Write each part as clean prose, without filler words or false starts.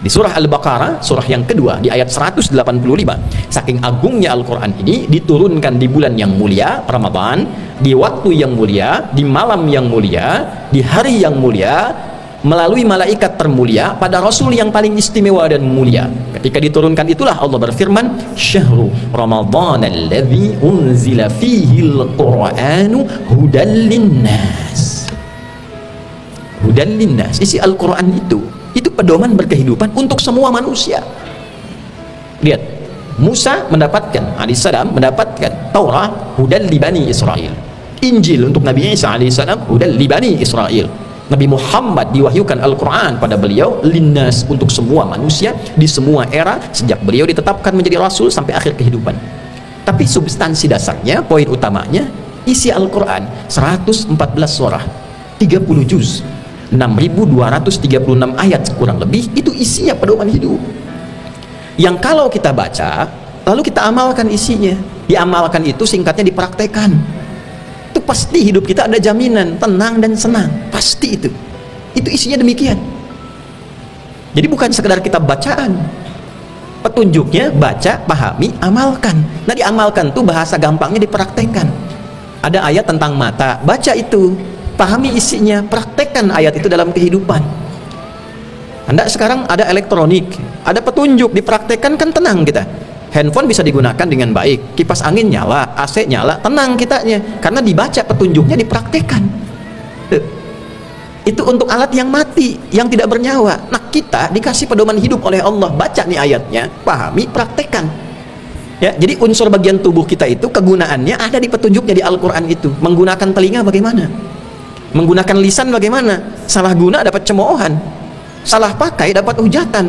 Di surah Al-Baqarah, surah yang kedua, di ayat 185, saking agungnya Al-Quran ini diturunkan di bulan yang mulia, Ramadan, di waktu yang mulia, di malam yang mulia, di hari yang mulia, melalui malaikat termulia, pada Rasul yang paling istimewa dan mulia. Ketika diturunkan itulah Allah berfirman, Syahru Ramadan alladhi unzila fihi al-Quranu hudan linnas. Hudan linnas, isi Al-Quran itu pedoman berkehidupan untuk semua manusia. Lihat, Musa mendapatkan, alaihissalam mendapatkan Taurat hudan li Bani Israel, Injil untuk Nabi Isa alaihissalam hudan li Bani Israel. Nabi Muhammad diwahyukan Al-Quran pada beliau linnas, untuk semua manusia di semua era sejak beliau ditetapkan menjadi Rasul sampai akhir kehidupan. Tapi substansi dasarnya, poin utamanya, isi Al-Quran 114 surah, 30 juz, 6.236 ayat kurang lebih, itu isinya pedoman hidup yang kalau kita baca lalu kita amalkan isinya. Diamalkan itu singkatnya dipraktekan, itu pasti hidup kita ada jaminan tenang dan senang, pasti itu isinya demikian. Jadi bukan sekedar kita bacaan, petunjuknya baca, pahami, amalkan. Nah, diamalkan tuh bahasa gampangnya dipraktekkan. Ada ayat tentang mata, baca itu, pahami isinya, praktekkan ayat itu dalam kehidupan. Anda sekarang ada elektronik, ada petunjuk, dipraktekkan kan tenang kita. Handphone bisa digunakan dengan baik, kipas angin nyala, AC nyala, tenang kitanya, karena dibaca petunjuknya, dipraktekkan. Itu untuk alat yang mati, yang tidak bernyawa. Nah, kita dikasih pedoman hidup oleh Allah, baca nih ayatnya, pahami, praktekkan. Ya, jadi unsur bagian tubuh kita itu kegunaannya ada di petunjuknya di Al-Quran itu. Menggunakan telinga bagaimana? Menggunakan lisan bagaimana? Salah guna dapat cemoohan, salah pakai dapat hujatan,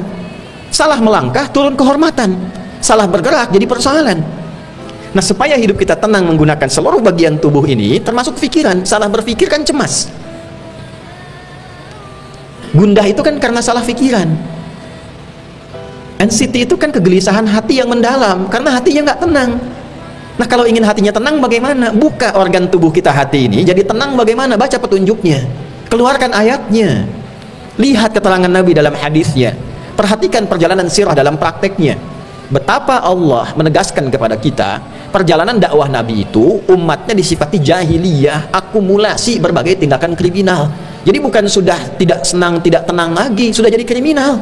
salah melangkah turun kehormatan, salah bergerak jadi persoalan. Nah, supaya hidup kita tenang menggunakan seluruh bagian tubuh ini, termasuk pikiran. Salah berpikir kan cemas, gundah itu kan karena salah pikiran, anxiety itu kan kegelisahan hati yang mendalam karena hatinya nggak tenang. Nah, kalau ingin hatinya tenang bagaimana? Buka organ tubuh kita, hati ini jadi tenang bagaimana? Baca petunjuknya, keluarkan ayatnya, lihat keterangan Nabi dalam hadisnya, perhatikan perjalanan sirah dalam prakteknya. Betapa Allah menegaskan kepada kita, perjalanan dakwah Nabi itu umatnya disifati jahiliyah, akumulasi berbagai tindakan kriminal. Jadi bukan sudah tidak senang, tidak tenang lagi, sudah jadi kriminal.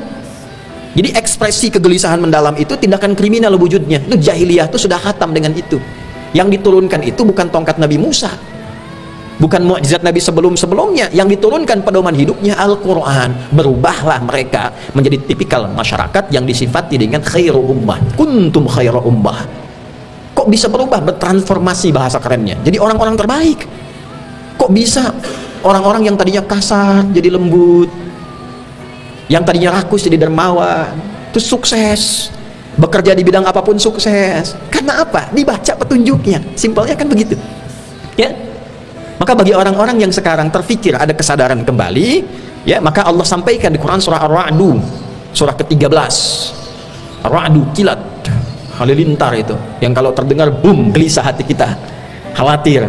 Jadi ekspresi kegelisahan mendalam itu tindakan kriminal wujudnya. Itu jahiliyah, itu sudah khatam dengan itu. Yang diturunkan itu bukan tongkat Nabi Musa, bukan mukjizat Nabi sebelum-sebelumnya. Yang diturunkan pedoman hidupnya Al-Quran. Berubahlah mereka menjadi tipikal masyarakat yang disifati dengan khairu ummah, kuntum khairu ummah. Kok bisa berubah, bertransformasi bahasa kerennya, jadi orang-orang terbaik? Kok bisa orang-orang yang tadinya kasar jadi lembut, yang tadinya rakus jadi dermawan, itu sukses, bekerja di bidang apapun sukses. Karena apa? Dibaca petunjuknya. Simpelnya kan begitu, ya. Maka bagi orang-orang yang sekarang terfikir ada kesadaran kembali, ya, maka Allah sampaikan di Quran surah Ar-Ra'du, surah ke-13. Ar-Ra'du, kilat, halilintar itu, yang kalau terdengar boom, gelisah hati kita, khawatir,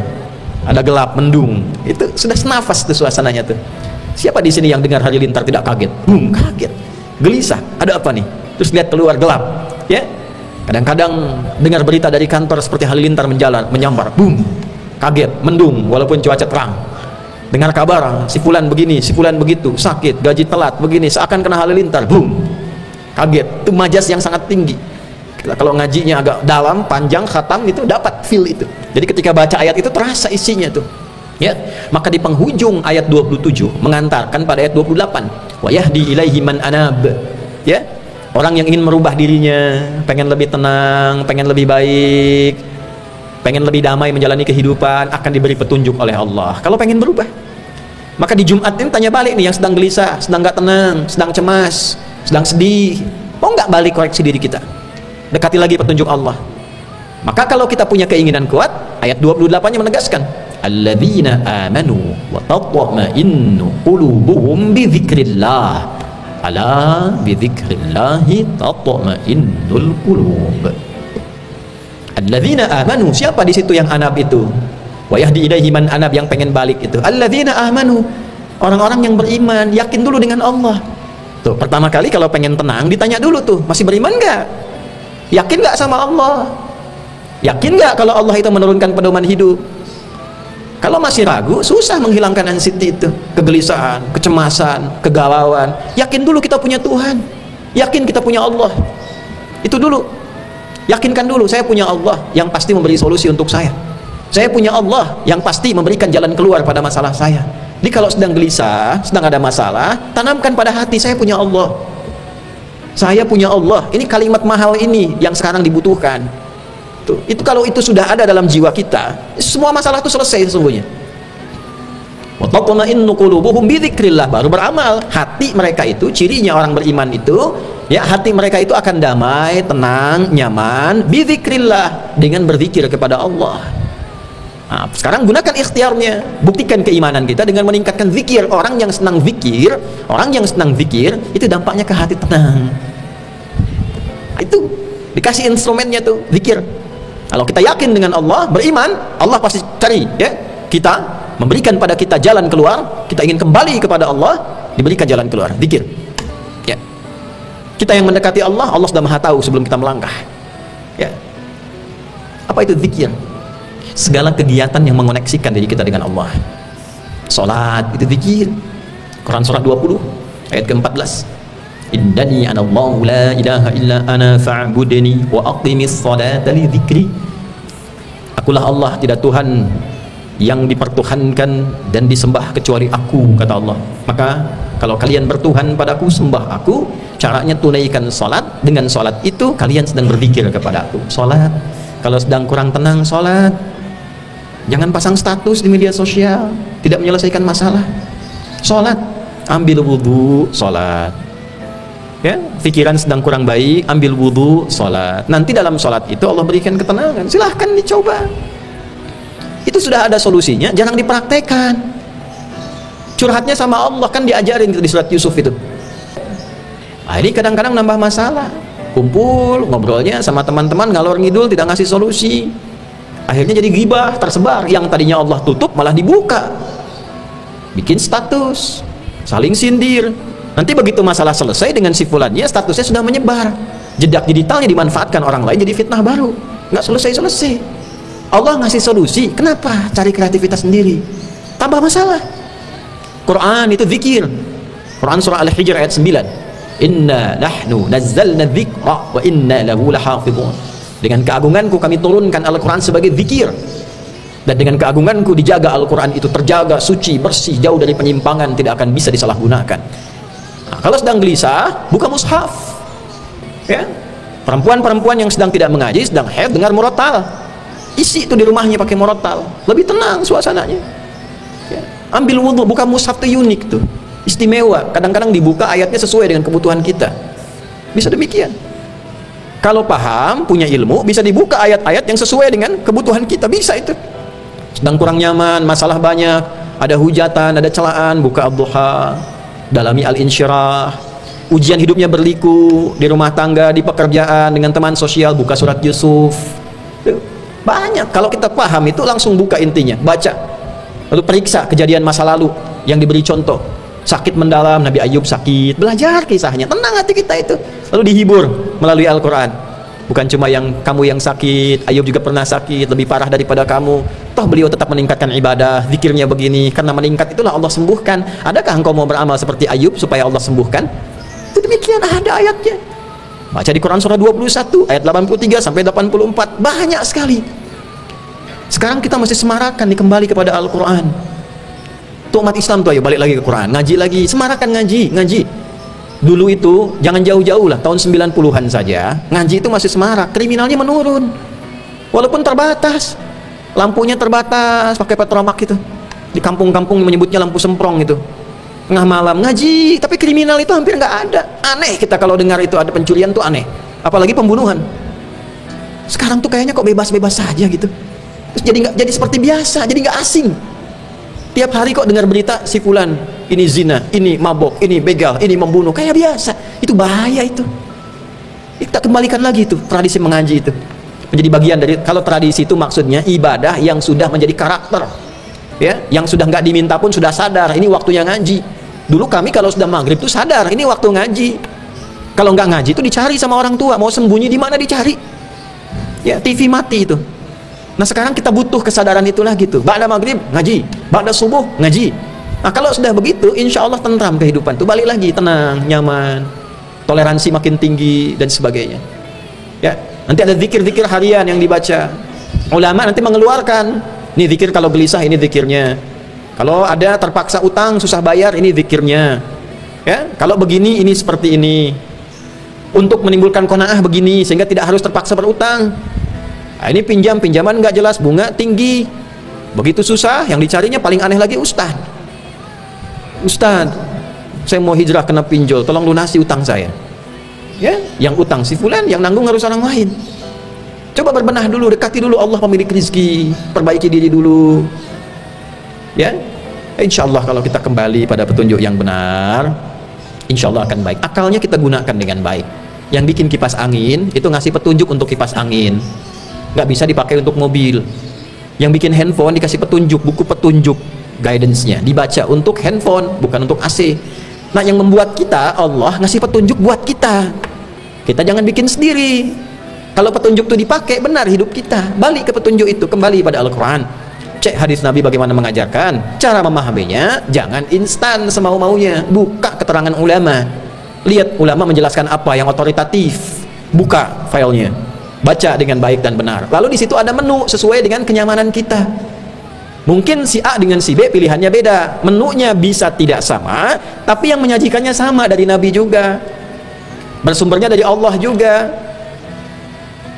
ada gelap, mendung. Itu sudah senafas tuh suasananya tuh. Siapa di sini yang dengar halilintar tidak kaget? Boom, kaget, gelisah, ada apa nih? Terus lihat keluar gelap, ya. Kadang-kadang dengar berita dari kantor seperti halilintar menyambar, boom, kaget, mendung walaupun cuaca terang. Dengar kabar si fulan begini, si fulan begitu, sakit, gaji telat, begini, seakan kena halilintar, boom, kaget. Itu majas yang sangat tinggi. Kita kalau ngajinya agak dalam, panjang, khatam, itu dapat feel itu. Jadi ketika baca ayat itu terasa isinya tuh, ya. Maka di penghujung ayat 27 mengantarkan pada ayat 28, wa yahdi ilaihi man anab, ya. Orang yang ingin merubah dirinya, pengen lebih tenang, pengen lebih baik, pengen lebih damai menjalani kehidupan, akan diberi petunjuk oleh Allah kalau pengen berubah. Maka di Jumat ini tanya balik nih, yang sedang gelisah, sedang gak tenang, sedang cemas, sedang sedih, mau nggak balik koreksi diri kita, dekati lagi petunjuk Allah. Maka kalau kita punya keinginan kuat, ayat 28-nya menegaskan, alladzina amanu wa tatma'innu qulubuhum bi dzikrillah, ala bi dzikrillahi tatma'innul qulub. Alladzina amanu, siapa di situ yang anab itu? Wa yahdi ilaihi man anab, yang pengen balik itu. Alladzina amanu, orang-orang yang beriman, yakin dulu dengan Allah. Tuh, pertama kali kalau pengen tenang ditanya dulu tuh, masih beriman nggak? Yakin nggak sama Allah? Yakin nggak kalau Allah itu menurunkan pedoman hidup? Kalau masih ragu, susah menghilangkan anxiety itu, kegelisahan, kecemasan, kegalauan. Yakin dulu kita punya Tuhan, yakin kita punya Allah. Itu dulu, yakinkan dulu, saya punya Allah yang pasti memberi solusi untuk saya. Saya punya Allah yang pasti memberikan jalan keluar pada masalah saya. Jadi kalau sedang gelisah, sedang ada masalah, tanamkan pada hati, saya punya Allah. Saya punya Allah. Ini kalimat mahal ini yang sekarang dibutuhkan. Tuh, itu kalau itu sudah ada dalam jiwa kita, semua masalah itu selesai sesungguhnya. Wa tatma'innu qulubuhum bi dzikrillah, baru beramal. Hati mereka itu, cirinya orang beriman itu, ya, hati mereka itu akan damai, tenang, nyaman bi dzikrillah, dengan berzikir kepada Allah. Nah, sekarang gunakan ikhtiarnya, buktikan keimanan kita dengan meningkatkan zikir. Orang yang senang zikir, itu dampaknya ke hati tenang. Itu dikasih instrumennya tuh, zikir. Kalau kita yakin dengan Allah, beriman, Allah pasti cari, ya, kita, memberikan pada kita jalan keluar. Kita ingin kembali kepada Allah, diberikan jalan keluar, zikir, ya. Kita yang mendekati Allah, Allah sudah maha tahu sebelum kita melangkah, ya. Apa itu zikir? Segala kegiatan yang mengoneksikan diri kita dengan Allah. Salat itu zikir. Quran surah 20 ayat ke-14. Innani anallahu la ilaha illa ana fa'budni wa aqimis salata li dzikri. Akulah Allah, tidak Tuhan yang dipertuhankan dan disembah kecuali aku, kata Allah. Maka kalau kalian bertuhan padaku, sembah aku. Caranya tunaikan salat. Dengan salat itu kalian sedang berzikir kepada aku. Salat. Kalau sedang kurang tenang, salat. Jangan pasang status di media sosial, tidak menyelesaikan masalah. Salat. Ambil wudu, salat. Ya, pikiran sedang kurang baik, ambil wudu, salat. Nanti dalam salat itu Allah berikan ketenangan. Silahkan dicoba. Itu sudah ada solusinya, jarang dipraktekkan. Curhatnya sama Allah, kan diajarin di surat Yusuf itu. Nah, ini kadang-kadang nambah masalah. Kumpul, ngobrolnya sama teman-teman, ngalor ngidul, tidak ngasih solusi. Akhirnya jadi ghibah, tersebar. Yang tadinya Allah tutup malah dibuka. Bikin status, saling sindir. Nanti begitu masalah selesai dengan si fulannya, statusnya sudah menyebar. Jejak digitalnya dimanfaatkan orang lain jadi fitnah baru. Nggak selesai-selesai. Allah ngasih solusi, kenapa cari kreativitas sendiri? Tambah masalah. Quran itu zikir. Quran surah Al-Hijr ayat 9. Inna nahnu nazzalna dzikra wa inna lahu lahafizun. Dengan keagunganku kami turunkan Al-Quran sebagai zikir, dan dengan keagunganku dijaga Al-Quran itu, terjaga, suci, bersih, jauh dari penyimpangan, tidak akan bisa disalahgunakan. Nah, kalau sedang gelisah, buka mushaf, ya. Perempuan-perempuan yang sedang tidak mengaji, sedang haid, dengar murattal, isi itu di rumahnya pakai murattal, lebih tenang suasananya, ya. Ambil wudhu, buka mushaf itu unik tuh, istimewa. Kadang-kadang dibuka ayatnya sesuai dengan kebutuhan kita, bisa demikian. Kalau paham, punya ilmu, bisa dibuka ayat-ayat yang sesuai dengan kebutuhan kita, bisa itu. Sedang kurang nyaman, masalah banyak, ada hujatan, ada celaan, buka ad-duha, dalami al-insyirah. Ujian hidupnya berliku, di rumah tangga, di pekerjaan, dengan teman sosial, buka surat Yusuf. Banyak, kalau kita paham itu langsung buka intinya, baca. Lalu periksa kejadian masa lalu yang diberi contoh. Sakit mendalam, Nabi Ayub sakit, belajar kisahnya, tenang hati kita itu. Lalu dihibur melalui Al-Quran. Bukan cuma yang kamu yang sakit, Ayub juga pernah sakit, lebih parah daripada kamu. Toh beliau tetap meningkatkan ibadah, zikirnya begini, karena meningkat itulah Allah sembuhkan. Adakah engkau mau beramal seperti Ayub supaya Allah sembuhkan? Itu demikian, ada ayatnya. Baca di Quran surah 21 ayat 83 sampai 84, banyak sekali. Sekarang kita mesti semarakan kembali kepada Al-Quran. Tuh umat Islam tuh, ayo balik lagi ke Quran, ngaji lagi, semarakan ngaji. Dulu itu jangan jauh-jauh lah, tahun 90-an saja ngaji itu masih semarak, kriminalnya menurun. Walaupun terbatas, lampunya terbatas, pakai petromak itu. Di kampung-kampung menyebutnya lampu semprong itu. Tengah malam ngaji, tapi kriminal itu hampir nggak ada. Aneh kita kalau dengar itu ada pencurian tuh aneh, apalagi pembunuhan. Sekarang tuh kayaknya kok bebas-bebas saja gitu. Terus jadi seperti biasa, jadi nggak asing. Tiap hari kok dengar berita si fulan ini zina, ini mabok, ini begal, ini membunuh, kayak biasa. Itu bahaya itu. Kita kembalikan lagi itu tradisi mengaji itu menjadi bagian dari, kalau tradisi itu maksudnya ibadah yang sudah menjadi karakter, ya, yang sudah nggak diminta pun sudah sadar ini waktunya ngaji. Dulu kami kalau sudah maghrib tuh sadar, ini waktu ngaji. Kalau nggak ngaji itu dicari sama orang tua, mau sembunyi di mana dicari. Ya, TV mati itu. Nah sekarang kita butuh kesadaran itulah gitu. Ba'da maghrib ngaji, ba'da subuh ngaji. Nah kalau sudah begitu, insya Allah tentram kehidupan tuh, balik lagi tenang, nyaman, toleransi makin tinggi dan sebagainya. Ya, nanti ada zikir-zikir harian yang dibaca. Ulama nanti mengeluarkan, ini zikir kalau gelisah, ini zikirnya. Kalau ada terpaksa utang susah bayar, ini zikirnya. Ya, kalau begini ini seperti ini. Untuk menimbulkan qanaah begini sehingga tidak harus terpaksa berutang. Nah, ini pinjaman nggak jelas, bunga tinggi. Begitu susah, yang dicarinya paling aneh lagi ustad. Ustad, saya mau hijrah kena pinjol, tolong lunasi utang saya. Ya, yang utang si fulan, yang nanggung harus orang lain. Coba berbenah dulu, dekati dulu Allah pemilik rezeki, perbaiki diri dulu. Ya, insya Allah kalau kita kembali pada petunjuk yang benar, insya Allah akan baik. Akalnya kita gunakan dengan baik. Yang bikin kipas angin itu ngasih petunjuk untuk kipas angin, nggak bisa dipakai untuk mobil. Yang bikin handphone dikasih petunjuk, buku petunjuk, guidance-nya dibaca untuk handphone, bukan untuk AC. Nah yang membuat kita, Allah ngasih petunjuk buat kita. Kita jangan bikin sendiri. Kalau petunjuk itu dipakai, benar hidup kita. Balik ke petunjuk itu, kembali pada Al-Quran. Cek hadis Nabi bagaimana mengajarkan. Cara memahaminya, jangan instan semau-maunya. Buka keterangan ulama. Lihat ulama menjelaskan apa yang otoritatif. Buka filenya. Baca dengan baik dan benar. Lalu di situ ada menu sesuai dengan kenyamanan kita. Mungkin si A dengan si B pilihannya beda. Menunya bisa tidak sama, tapi yang menyajikannya sama dari Nabi juga. Bersumbernya dari Allah juga.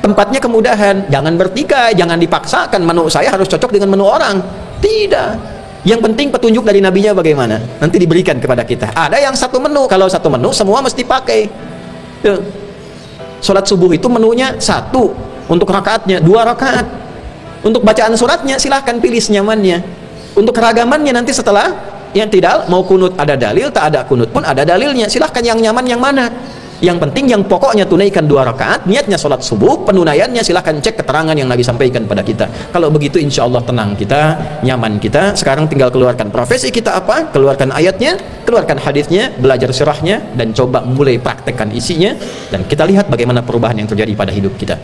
Tempatnya kemudahan, jangan bertikai, jangan dipaksakan menu saya harus cocok dengan menu orang. Tidak. Yang penting petunjuk dari nabinya bagaimana, nanti diberikan kepada kita. Ada yang satu menu, kalau satu menu semua mesti pakai. Tuh. Sholat subuh itu menunya satu, untuk rakaatnya 2 rakaat. Untuk bacaan suratnya silahkan pilih senyamannya. Untuk keragamannya nanti setelah yang tidak mau kunut ada dalil, tak ada kunut pun ada dalilnya. Silahkan yang nyaman yang mana. Yang penting yang pokoknya tunaikan 2 rakaat, niatnya sholat subuh, penunaiannya silahkan cek keterangan yang Nabi sampaikan pada kita. Kalau begitu insya Allah tenang kita, nyaman kita. Sekarang tinggal keluarkan profesi kita apa, keluarkan ayatnya, keluarkan hadisnya, belajar sirahnya, dan coba mulai praktekkan isinya, dan kita lihat bagaimana perubahan yang terjadi pada hidup kita.